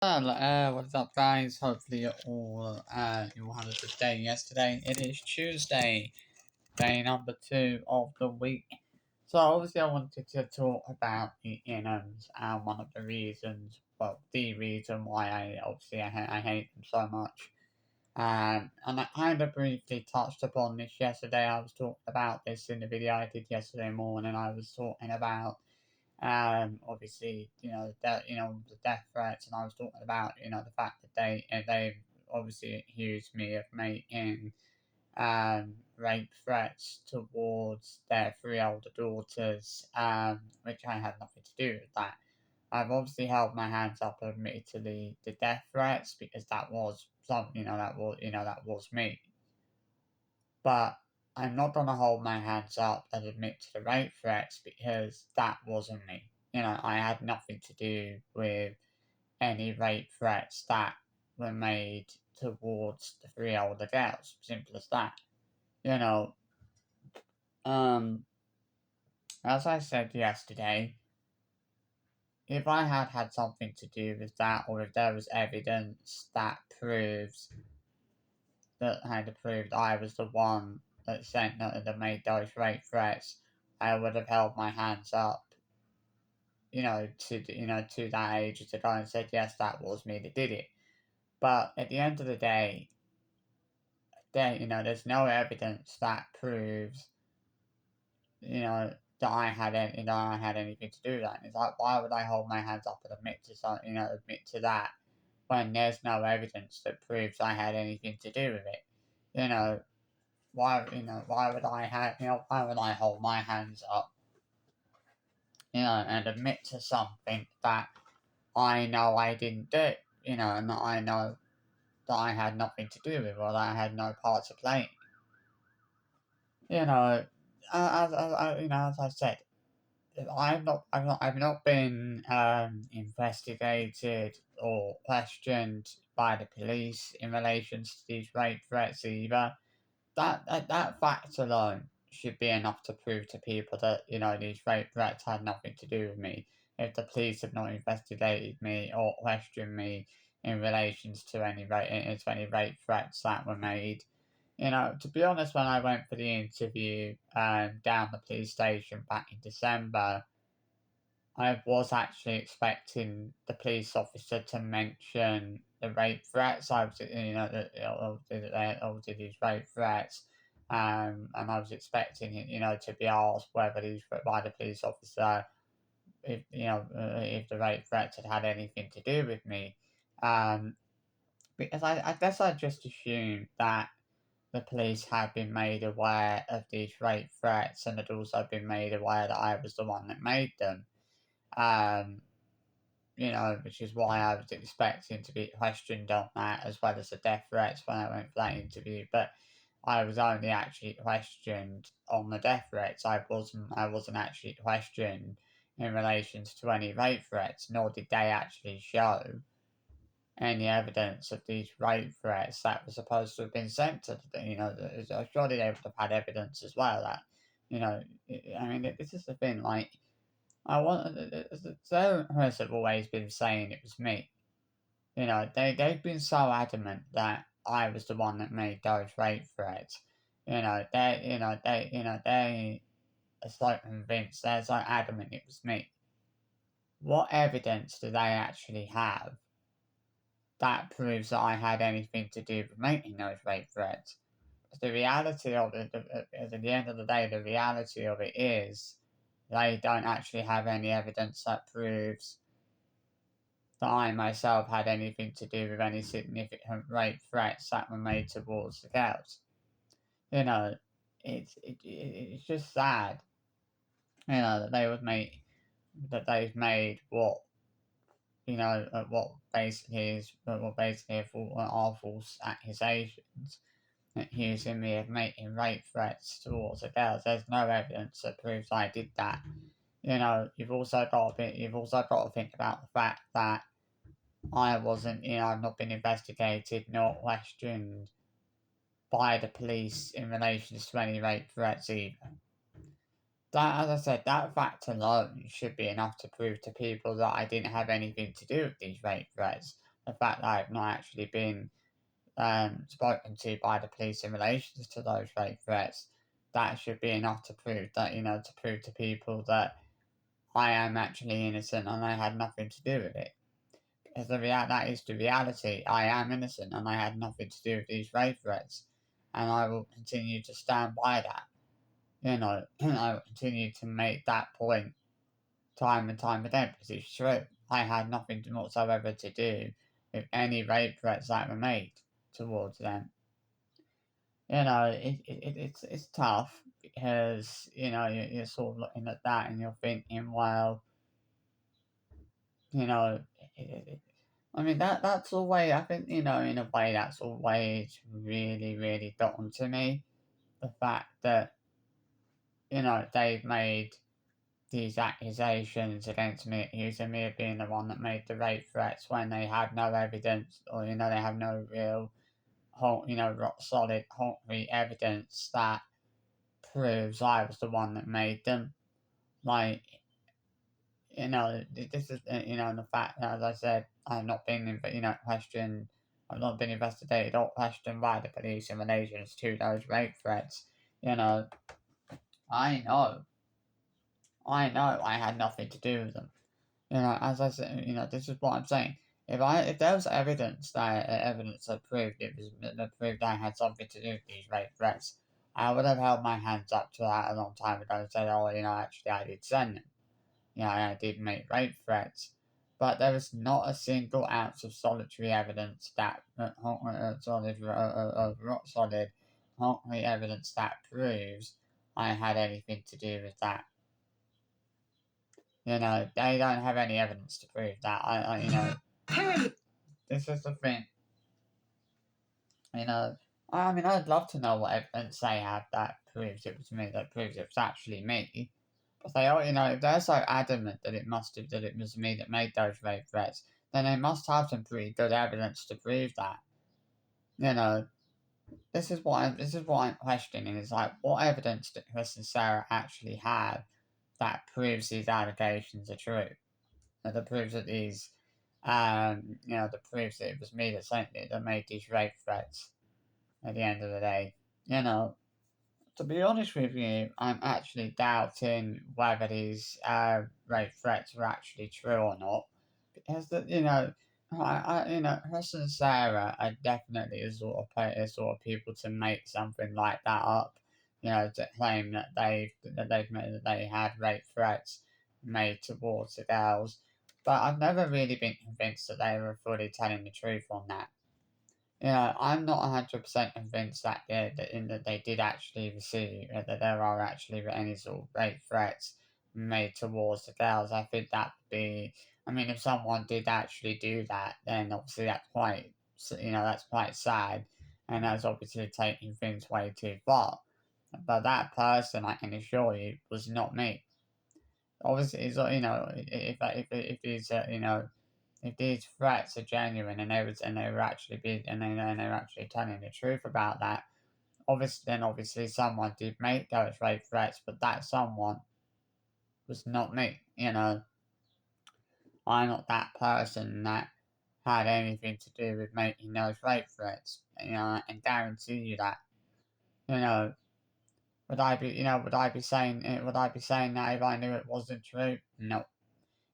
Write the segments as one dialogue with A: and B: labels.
A: What's up, guys? Hopefully, you all had a good day yesterday. It is Tuesday, day number 2 of the week. So, obviously, I wanted to talk about the inghams and one of the reasons, well, the reason why I hate them so much. And I kind of briefly touched upon this yesterday. I was talking about this in the video I did yesterday morning. I was talking about obviously, the death threats, and I was talking about, the fact that they obviously accused me of making rape threats towards their 3 older daughters, which I had nothing to do with that. I've obviously held my hands up and admitted to the death threats because that was that was me. But I'm not gonna hold my hands up and admit to the rape threats because that wasn't me. I had nothing to do with any rape threats that were made towards the 3 older girls. Simple as that. You know, um, as I said yesterday, if I had had something to do with that, or if there was evidence that proves that had proved I was the one that made those rape threats, I would have held my hands up, to that age to go and said, yes, that was me that did it. But at the end of the day, there's no evidence that proves, that I had anything to do with that. And it's like, why would I hold my hands up and admit to something, admit to that when there's no evidence that proves I had anything to do with it? You know, why would I hold my hands up, and admit to something that I know I didn't do, and that I know that I had nothing to do with, or that I had no part to play. You know, as I said, I've not been investigated or questioned by the police in relation to these rape threats either. That fact alone should be enough to prove to people that these rape threats had nothing to do with me. If the police have not investigated me or questioned me in relations to any rape threats that were made, to be honest, when I went for the interview down the police station back in December, I was actually expecting the police officer to mention the rape threats. I was, obviously these rape threats, and I was expecting it, to be asked whether these by the police officer if the rape threats had anything to do with me, um, because I guess I just assumed that the police had been made aware of these rape threats and had also been made aware that I was the one that made them. Um, which is why I was expecting to be questioned on that as well as the death threats when I went for that interview. But I was only actually questioned on the death threats. I wasn't actually questioned in relation to any rape threats, nor did they actually show any evidence of these rape threats that were supposed to have been sent to the, surely they would have had evidence as well that, this is the thing, like, the therapist have always been saying it was me. They've been so adamant that I was the one that made those rape threats. They are so convinced, they're so adamant it was me. What evidence do they actually have that proves that I had anything to do with making those rape threats? The reality of it, at the end of the day, the reality of it is they don't actually have any evidence that proves that I myself had anything to do with any significant rape threats that were made towards the girls. You know, it's just sad, that they've made what basically are false accusations, accusing me of making rape threats towards the girls. There's no evidence that proves I did that. You've also got to think about the fact that I wasn't, I've not been investigated nor questioned by the police in relation to any rape threats either. That, as I said, that fact alone should be enough to prove to people that I didn't have anything to do with these rape threats. the fact that I've not actually been spoken to by the police in relation to those rape threats, that should be enough to prove that, to prove to people that I am actually innocent and I had nothing to do with it. Because that is the reality. I am innocent and I had nothing to do with these rape threats. And I will continue to stand by that. I will continue to make that point time and time again because it's true. I had nothing whatsoever to do with any rape threats that were made towards them. It's tough because you're sort of looking at that and you're thinking, well, you know, it, it, I mean that's always I think in a way that's always really really gotten to me, the fact that they've made these accusations against me, accusing me of being the one that made the rape threats when they have no evidence, or they have no real rock solid concrete evidence that proves I was the one that made them. Like, this is, the fact that, as I said, I've not been, questioned, I've not been investigated or questioned by the police in relation to those rape threats. You know, I know, I had nothing to do with them. As I said, this is what I'm saying. If there was evidence that proved that proved I had something to do with these rape threats, I would have held my hands up to that a long time ago and said, oh, actually I did send them. I did make rape threats. But there is not a single ounce of solitary evidence that rock solid concrete evidence that proves I had anything to do with that. They don't have any evidence to prove that. This is the thing. I mean, I'd love to know what evidence they have that proves it was me, that proves it was actually me. But they are, if they're so adamant that it was me that made those rape threats, then they must have some pretty good evidence to prove that. You know, this is what I'm questioning. Is like, what evidence did Chris and Sarah actually have that proves these allegations are true? That proves that that proves that it was me that sent it, that made these rape threats. At the end of the day, you know, to be honest with you, I'm actually doubting whether these rape threats were actually true or not, because Chris and Sarah are definitely the sort of people to make something like that up. To claim that they had rape threats made towards the girls, but I've never really been convinced that they were fully telling the truth on that. I'm not 100% convinced that they did actually receive, that there are actually any sort of rape threats made towards the girls. I think that would be, I mean, if someone did actually do that, then obviously that's quite sad, and that's obviously taking things way too far. But that person, I can assure you, was not me. Obviously, if he's, if these threats are genuine and they were actually they were actually telling the truth about that, obviously someone did make those rape threats, but that someone was not me. I'm not that person that had anything to do with making those rape threats. I can guarantee you that. You know, would I be saying that if I knew it wasn't true? No.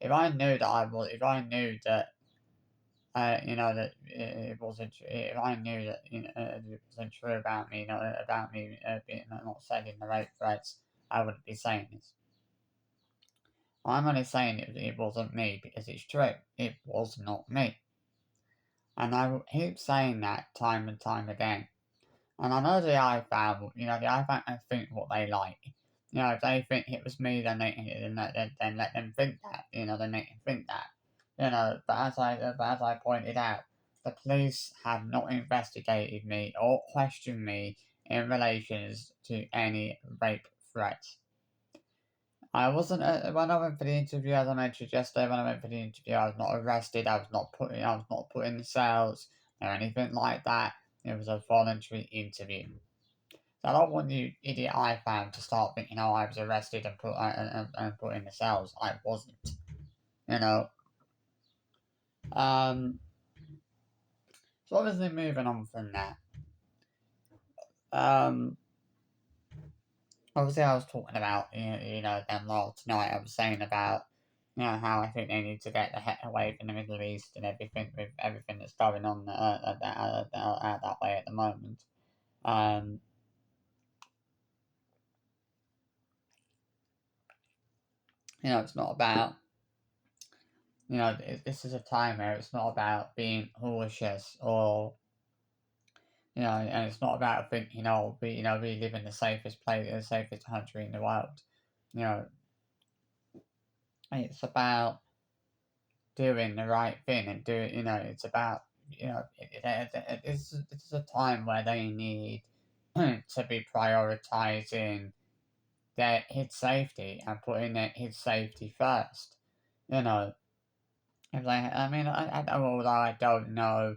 A: If I knew that that it wasn't. If I knew that it wasn't true about me, about me being not sending the rape threats, I wouldn't be saying this. I'm only saying it wasn't me because it's true. It was not me, and I will keep saying that time and time again. And I know the iFan, the iFan can think what they like. If they think it was me, then let them think that. Then they can think that. But as I pointed out, the police have not investigated me or questioned me in relation to any rape threats. I wasn't when I went for the interview, as I mentioned yesterday. When I went for the interview, I was not arrested. I was not put in the cells or anything like that. It was a voluntary interview. So I don't want you idiot iFan to start thinking, oh, I was arrested and put in the cells. I wasn't. You know. Um. So obviously moving on from that, um, obviously I was talking about, them lot tonight. I was saying about, how I think they need to get the heck away from the Middle East and everything with everything that's going on that way at the moment. Um, it's not about, this is a time where it's not about being cautious or, and it's not about thinking, we live in the safest place, the safest country in the world. You know, it's about doing the right thing and doing, it's about, this is a time where they need to be prioritizing their his safety and putting his safety first. You know, if they, I mean, I don't, although I don't know,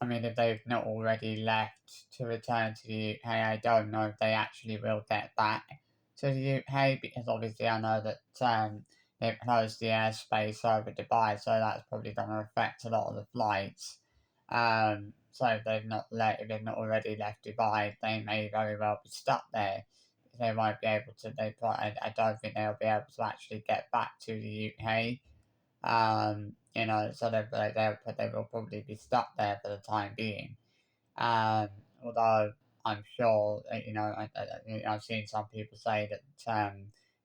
A: I mean, if they've not already left to return to the UK, I don't know if they actually will get back to the UK because obviously I know that they've closed the airspace over Dubai, so that's probably going to affect a lot of the flights. So if they've not already left Dubai, they may very well be stuck there. They won't be able to. I don't think they'll be able to actually get back to the UK. So they will probably be stuck there for the time being. Um, Although I'm sure, I've seen some people say that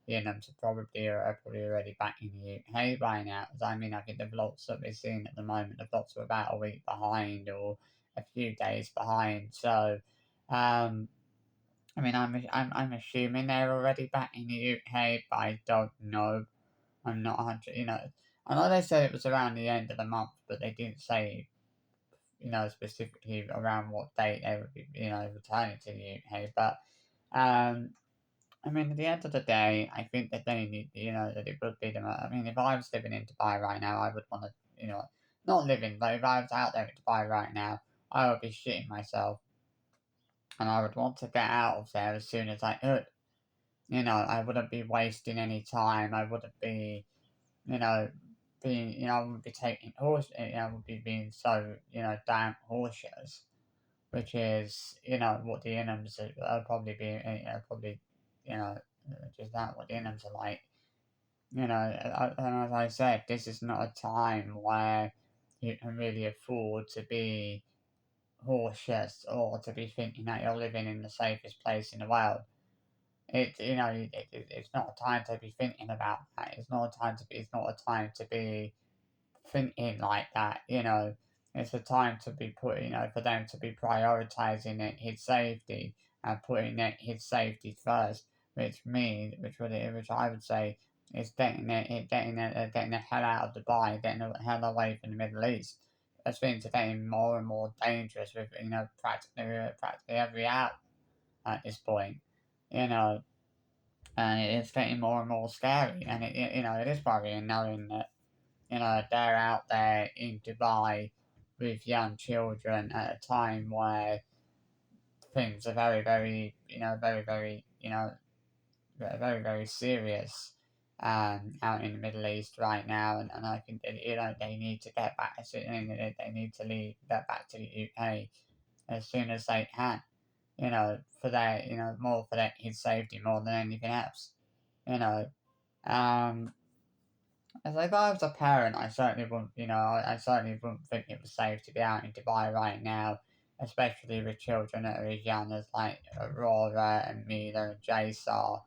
A: the inghams are probably already back in the UK by now. I mean, I think the vlogs that we're seeing at the moment, the vlogs are about a week behind or a few days behind. So, um, I mean, I'm assuming they're already back in the UK, but I don't know. I'm not 100. I know they said it was around the end of the month, but they didn't say, specifically around what date they would be, returning to the UK. But, I mean, at the end of the day, I think that they need, that it would be I mean, if I was living in Dubai right now, I would want to, not living, but if I was out there in Dubai right now, I would be shitting myself. And I would want to get out of there as soon as I could. I wouldn't be wasting any time. I wouldn't be, you know, I wouldn't be taking I would be being so, damn cautious, which is, what the inghams are probably being, probably, you know, just that, what the inghams are like. And as I said, this is not a time where you can really afford to be cautious or to be thinking that you're living in the safest place in the world. It's not a time to be thinking about that. It's not a time to be thinking like that. It's a time to be put. For them to be prioritizing his safety and putting his safety first, which I would say is getting the hell out of Dubai, getting the hell away from the Middle East. As things are getting more and more dangerous with practically every hour at this point. You know, and it's getting more and more scary, and it is worrying knowing that they're out there in Dubai with young children at a time where things are very, very, very, very, very, very serious out in the Middle East right now, and I think that, they need to get back. They need to get back to the UK as soon as they can. For their, more for their kids' safety more than anything else. You know, um, as if I was a parent, I certainly wouldn't, I certainly wouldn't think it was safe to be out in Dubai right now, especially with children that are as young as like Aurora and Mila and Jace are.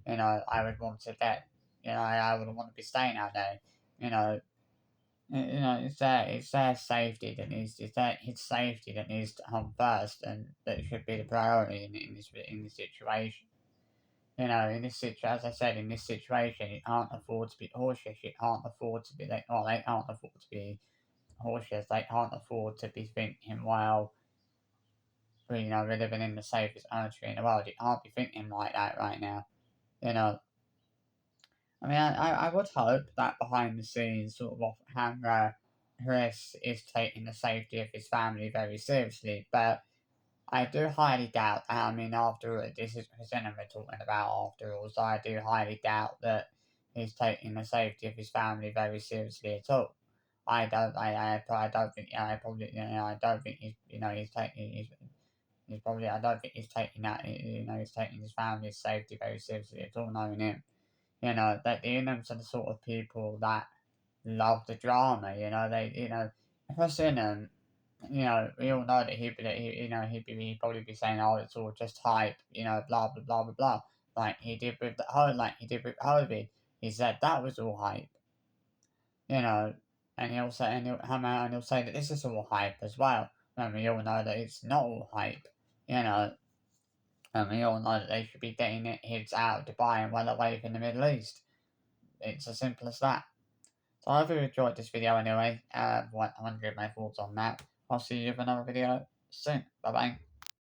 A: I would want to get, I wouldn't want to be staying out there. You know, it's their safety that needs, it's their his safety that needs to come first, and that should be the priority in this situation. In this situation, as I said, in this situation, you can't afford to be cautious. You can't afford to be they can't afford to be cautious. They can't afford to be thinking, well, we're living in the safest country in the world. You can't be thinking like that right now. You know, I mean, I would hope that behind the scenes, sort of off camera, Chris is taking the safety of his family very seriously, but I do highly doubt that. I mean, after all, this is President we're talking about after all, so I do highly doubt that he's taking the safety of his family very seriously at all. I don't think, I probably, I don't think he's taking, he's probably, I don't think he's taking that, he's taking his family's safety very seriously at all, knowing him. That the inghams are the sort of people that love the drama, if I seen him, we all know that he'd probably be saying, "Oh, it's all just hype," blah blah blah blah blah. Like he did with COVID. He said that was all hype, you know, and he'll come out and he'll say that this is all hype as well. And we all know that it's not all hype, you know, and we all know that they should be getting it hits out of Dubai and well away from the Middle East. It's as simple as that. So I hope you enjoyed this video anyway. I want to give my thoughts on that. I'll see you with another video soon. Bye bye.